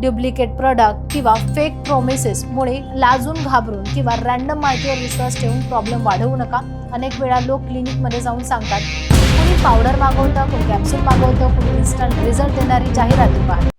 Duplicate product किंवा fake प्रॉमिसेसमुळे लाजून घाबरून किंवा रॅन्डम माहितीवर विश्वास ठेवून प्रॉब्लेम वाढवू नका. अनेक वेळा लोक क्लिनिकमध्ये जाऊन सांगतात, कुणी पावडर मागवतं, कुणी कॅप्सूल मागवतं, कुणी इन्स्टंट रिझल्ट देणारी जाहिराती पहा.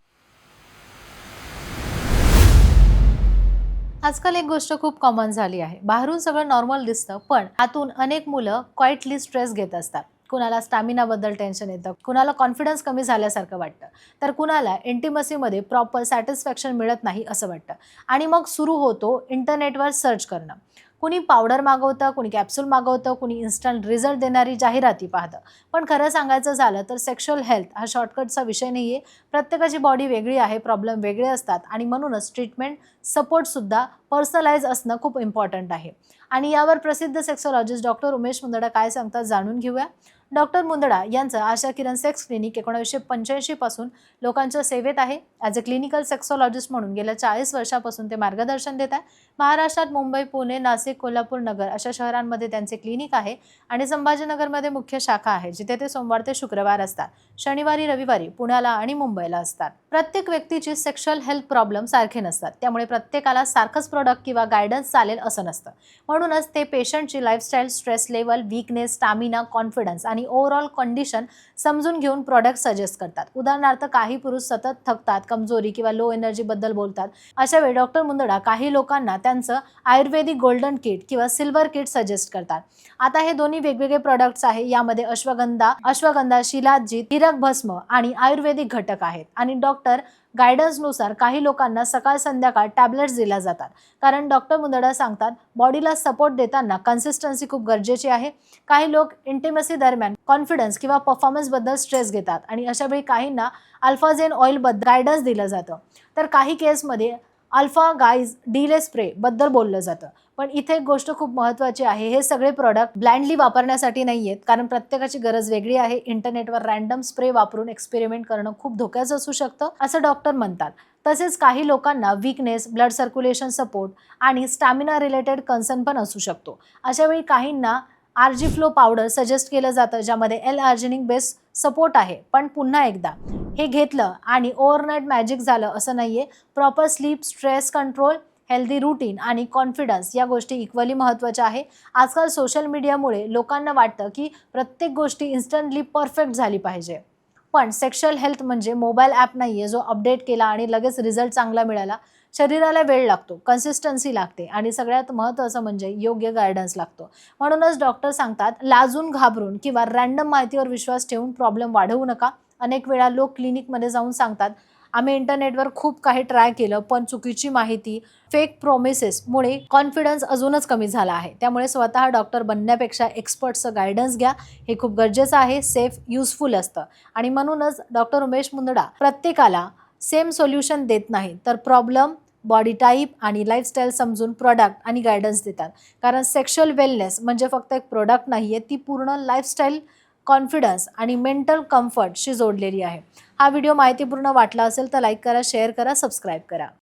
आजकाल एक गोष्ट खूप कॉमन झाली आहे. बाहेरून सगळं नॉर्मल दिसतं, पण आतून अनेक मुलं क्वाइटली स्ट्रेस घेत असतात. कुणाला स्टॅमिनाबद्दल टेन्शन येतं, कुणाला कॉन्फिडन्स कमी झाल्यासारखं वाटतं, तर कुणाला इंटिमसीमध्ये प्रॉपर सॅटिस्फॅक्शन मिळत नाही असं वाटतं. आणि मग सुरू होतो इंटरनेटवर सर्च करणं. कुणी पावडर मागवतं, कुणी कॅप्सूल मागवतं, कुणी इन्स्टंट रिझल्ट देणारी जाहिराती पाहतं. पण खरं सांगायचं झालं तर सेक्शुअल हेल्थ हा शॉर्टकटचा विषय नाही आहे. प्रत्येकाची बॉडी वेगळी आहे, प्रॉब्लेम वेगळे असतात आणि म्हणूनच ट्रीटमेंट सपोर्टसुद्धा पर्सनलाइज असणं खूप इम्पॉर्टंट आहे. आणि यावर प्रसिद्ध सेक्सॉलॉजिस्ट डॉक्टर उमेश मुंदडा काय सांगतात जाणून घेऊया. डॉक्टर मुंदडा यांचं आशा किरण सेक्स क्लिनिक 1985 पासून लोकांच्या सेवेत आहे. ॲज अ क्लिनिकल सेक्सॉलॉजिस्ट म्हणून गेल्या 40 वर्षापासून ते मार्गदर्शन देत आहे. महाराष्ट्रात मुंबई, पुणे, नाशिक, कोल्हापूर, नगर अशा शहरांमध्ये त्यांचे क्लिनिक आहे आणि संभाजीनगरमध्ये मुख्य शाखा आहे, जिथे ते सोमवार ते शुक्रवार असतात. शनिवारी रविवारी पुण्याला आणि मुंबईला असतात. प्रत्येक व्यक्तीची सेक्शुअल हेल्थ प्रॉब्लेम सारखे नसतात, त्यामुळे प्रत्येकाला सारखंच प्रोडक्ट किंवा गायडन्स चालेल असं नसतं. म्हणूनच ते पेशंटची lifestyle, stress level, weakness, stamina, confidence आणि ओव्हरऑल कंडिशन समजून घेऊन प्रॉडक्ट सजेस्ट करतात. उदाहरणार्थ काही पुरुष सतत थकतात, कमजोरी किंवा लो एनर्जी बद्दल बोलतात. अशा वेळी डॉक्टर मुंदडा काही लोकांना त्यांचं आयुर्वेदिक गोल्डन किट किंवा सिल्वर किट सजेस्ट करतात. आता हे दोन्ही वेगवेगळे प्रॉडक्ट्स आहे. यामध्ये अश्वगंधा, शिलाजीत, हिरक भस्म आणि आयुर्वेदिक घटक आहेत. आणि डॉक्टर गायडन्सनुसार काही लोकांना सकाळ संध्याकाळ टॅबलेट्स दिल्या जातात. कारण डॉक्टर मुंदडा सांगतात, बॉडीला सपोर्ट देताना कन्सिस्टन्सी खूप गरजेची आहे. काही लोक इंटिमसी दरम्यान कॉन्फिडन्स किंवा परफॉर्मन्स बद्दल स्ट्रेस घेतात आणि अशा वेळी काहींना अल्फाझेन ऑइल बद्दल गायडन्स दिलं जातं. तर काही केसमध्ये अल्फा गाईज डीले स्प्रे बद्दल बोललं जातं. पण इथे एक गोष्ट खूप महत्त्वाची आहे, हे सगळे प्रोडक्ट ब्लाइंडली वापरण्यासाठी नाही आहेत, कारण प्रत्येकाची गरज वेगळी आहे. इंटरनेटवर रॅन्डम स्प्रे वापरून एक्सपेरिमेंट करणं खूप धोक्याचं असू शकतं असं डॉक्टर म्हणतात. तसेच काही लोकांना वीकनेस, ब्लड सर्क्युलेशन सपोर्ट आणि स्टॅमिना रिलेटेड कन्सर्न पण असू शकतो. अशा वेळी काहींना आर्जी फ्लो पावडर सजेस्ट केलं जातं, ज्यामध्ये एल आर्जिनिक बेस सपोर्ट आहे. पण पुन्हा एकदा हे घेतलं आणि ओव्हरनाईट मॅजिक झालं असं नाहीये. Proper sleep, stress control, healthy routine आणि कॉन्फिडन्स या गोष्टी इक्वली महत्त्वाच्या आहे. आजकाल सोशल मीडियामुळे लोकांना वाटतं की प्रत्येक गोष्टी इन्स्टंटली परफेक्ट झाली पाहिजे. पण सेक्शुअल हेल्थ म्हणजे मोबाईल ॲप नाही आहे, जो अपडेट केला आणि लगेच रिझल्ट चांगला मिळाला. शरीराला वेळ लागतो, कन्सिस्टन्सी लागते आणि सगळ्यात महत्त्वाचं म्हणजे योग्य गायडन्स लागतो. म्हणूनच डॉक्टर सांगतात, लाजून घाबरून किंवा रॅन्डम माहितीवर विश्वास ठेवून प्रॉब्लेम वाढवू नका. अनेक वेळा लोक क्लिनिकमध्ये जाऊन सांगतात, आम्ही इंटरनेटवर खूप काही ट्राय केलं, पण चुकीची माहिती, फेक प्रॉमिसेसमुळे कॉन्फिडन्स अजूनच कमी झाला आहे. त्यामुळे स्वतः डॉक्टर बनण्यापेक्षा एक्सपर्ट्सचं गायडन्स घ्या. हे खूप गरजेचं आहे, सेफ, युजफुल असतं. आणि म्हणूनच डॉक्टर उमेश मुंदडा प्रत्येकाला सेम सोल्युशन देत नाही, तर प्रॉब्लेम, बॉडी टाईप आणि लाईफस्टाईल समजून प्रॉडक्ट आणि गायडन्स देतात. कारण सेक्शुअल वेलनेस म्हणजे फक्त एक प्रोडक्ट नाही आहे, ती पूर्ण लाईफस्टाईल, कॉन्फिडन्स आणि मेंटल कम्फर्टशी जोडलेली आहे. हा व्हिडिओ माहितीपूर्ण वाटला असेल तर लाईक करा, शेअर करा, सबस्क्राईब करा.